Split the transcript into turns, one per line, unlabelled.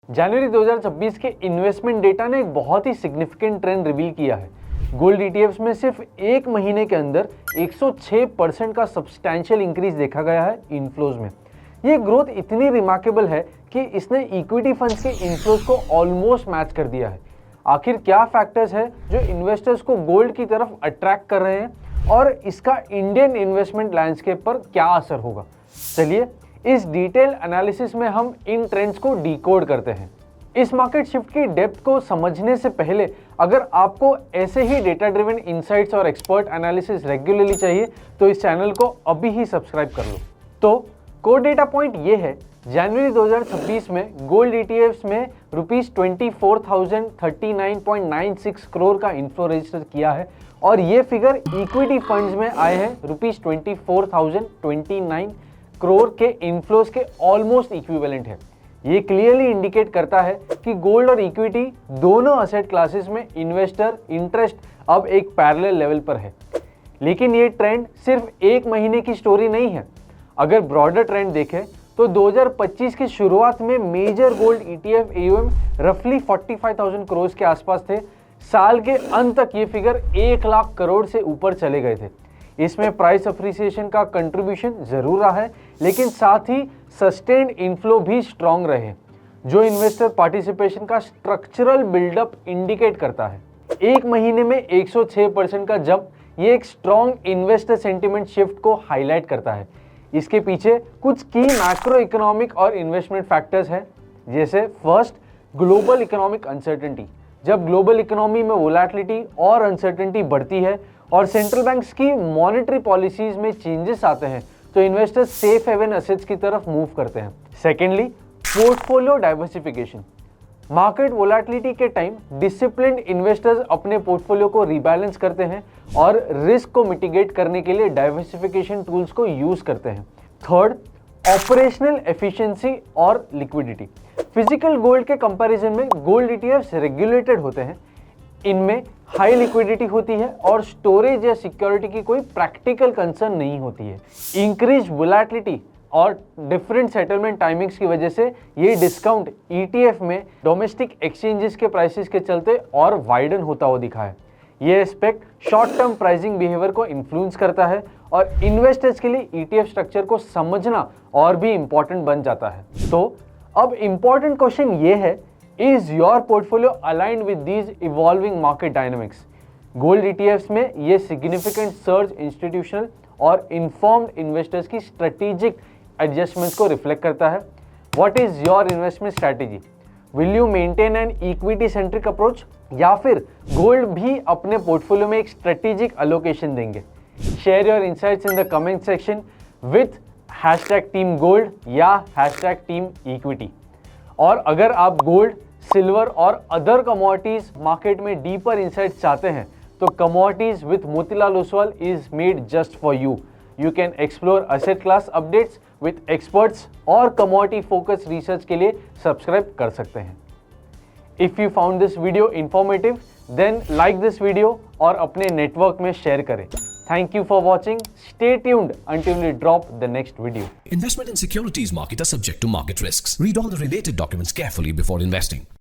जनवरी 2026 के investment data ने एक बहुत ही सिग्निफिकेंट ट्रेंड रिवील किया है। गोल्ड ईटीएफ्स में सिर्फ एक महीने के अंदर 106% का सब्सटैंशियल इंक्रीज देखा गया है इनफ्लोज में। ये ग्रोथ इतनी रिमार्केबल है कि इसने इक्विटी फंड्स के इनफ्लोज को ऑलमोस्ट मैच कर दिया है। आखिर क्या फैक्टर्स है जो इन्वेस्टर्स को गोल्ड की तरफ अट्रैक्ट कर रहे हैं और इसका इंडियन इन्वेस्टमेंट लैंडस्केप पर क्या असर होगा? चलिए इस डिटेल एनालिसिस में हम इन ट्रेंड्स को डिकोड करते हैं। इस मार्केट शिफ्ट की डेप्थ को समझने से पहले अगर आपको ऐसे ही डेटा ड्रिवन इनसाइट्स और एक्सपर्ट एनालिसिस रेगुलरली चाहिए तो इस चैनल को अभी ही सब्सक्राइब कर लो। तो कोर डेटा पॉइंट ये है, जनवरी 2026 में गोल्ड ईटीएफ्स में ₹24,039.96 करोड़ का इन्फ्लो रजिस्टर किया है और ये फिगर इक्विटी फंड्स में आए हैं ₹24,029 करोड़ के इन्फ्लोज के ऑलमोस्ट इक्विवेलेंट है। ये क्लियरली इंडिकेट करता है कि गोल्ड और इक्विटी दोनों असेट क्लासेस में इन्वेस्टर इंटरेस्ट अब एक पैरेलल लेवल पर है। लेकिन ये ट्रेंड सिर्फ एक महीने की स्टोरी नहीं है। अगर ब्रॉडर ट्रेंड देखें तो 2025 की शुरुआत में मेजर गोल्ड ईटीएफ एयूएम रफली 45,000 करोड़ के आसपास थे। साल के अंत तक ये फिगर 1 लाख करोड़ से ऊपर चले गए थे। इसमें प्राइस अप्रिसिएशन का कंट्रीब्यूशन जरूर रहा है, लेकिन साथ ही सस्टेन्ड इनफ्लो भी स्ट्रांग रहे, जो इन्वेस्टर पार्टिसिपेशन का स्ट्रक्चरल बिल्डअप इंडिकेट करता है। एक महीने में 106% का जंप ये एक स्ट्रांग इन्वेस्टर सेंटिमेंट शिफ्ट को हाईलाइट करता है। इसके पीछे कुछ की मैक्रो इकोनॉमिक और इन्वेस्टमेंट फैक्टर्स हैं, जैसे फर्स्ट, ग्लोबल इकोनॉमिक अनसर्टेनिटी। जब ग्लोबल इकोनॉमी में वोलेटिलिटी और अनसर्टेनिटी बढ़ती है और सेंट्रल बैंक्स की मॉनेटरी पॉलिसीज में चेंजेस आते हैं तो इन्वेस्टर्स सेफ हेवन एसेट्स की तरफ मूव करते हैं। Secondly, portfolio diversification. Market volatility के टाइम डिसिप्लिन्ड इन्वेस्टर्स अपने पोर्टफोलियो को रिबैलेंस करते हैं और रिस्क को मिटिगेट करने के लिए डाइवर्सिफिकेशन टूल्स को यूज करते हैं। थर्ड, ऑपरेशनल एफिशिएंसी और लिक्विडिटी। फिजिकल गोल्ड के कंपैरिजन में गोल्ड ईटीएफ्स रेगुलेटेड होते हैं। इनमें हाई लिक्विडिटी होती है और स्टोरेज या सिक्योरिटी की कोई प्रैक्टिकल कंसर्न नहीं होती है। इंक्रीज वोलेटिलिटी और डिफरेंट सेटलमेंट टाइमिंग्स की वजह से ये डिस्काउंट ईटीएफ में डोमेस्टिक एक्सचेंजेस के प्राइसेस के चलते और वाइडन होता हुआ दिखा है। ये aspect short term pricing behaviour को इन्फ्लुएंस करता है और इन्वेस्टर्स के लिए ईटीएफ स्ट्रक्चर को समझना और भी इंपॉर्टेंट बन जाता है। तो अब इंपॉर्टेंट क्वेश्चन ये है, is your portfolio aligned with these evolving market dynamics? Gold ETFs में ये सिग्निफिकेंट सर्ज इंस्टीट्यूशनल और इन्फॉर्म्ड इन्वेस्टर्स की स्ट्रेटेजिक एडजस्टमेंट्स को रिफ्लेक्ट करता है। What is your investment strategy? Will you maintain an equity centric approach या फिर gold भी अपने पोर्टफोलियो में एक स्ट्रेटेजिक एलोकेशन देंगे? Share your insights in the comment section with #team gold या #टीम इक्विटी। और अगर आप गोल्ड, सिल्वर और अदर कमोडिटीज मार्केट में डीपर इनसाइट्स चाहते हैं तो commodities with Motilal Oswal is made just for you. You can explore asset class updates with experts और कमोडिटी फोकस रिसर्च के लिए सब्सक्राइब कर सकते हैं। If you found this video informative then like this video और अपने नेटवर्क में शेयर करें। Thank you for watching. Stay tuned until we drop the next video.
Investment in securities market are subject to market risks. Read all the related documents carefully before investing.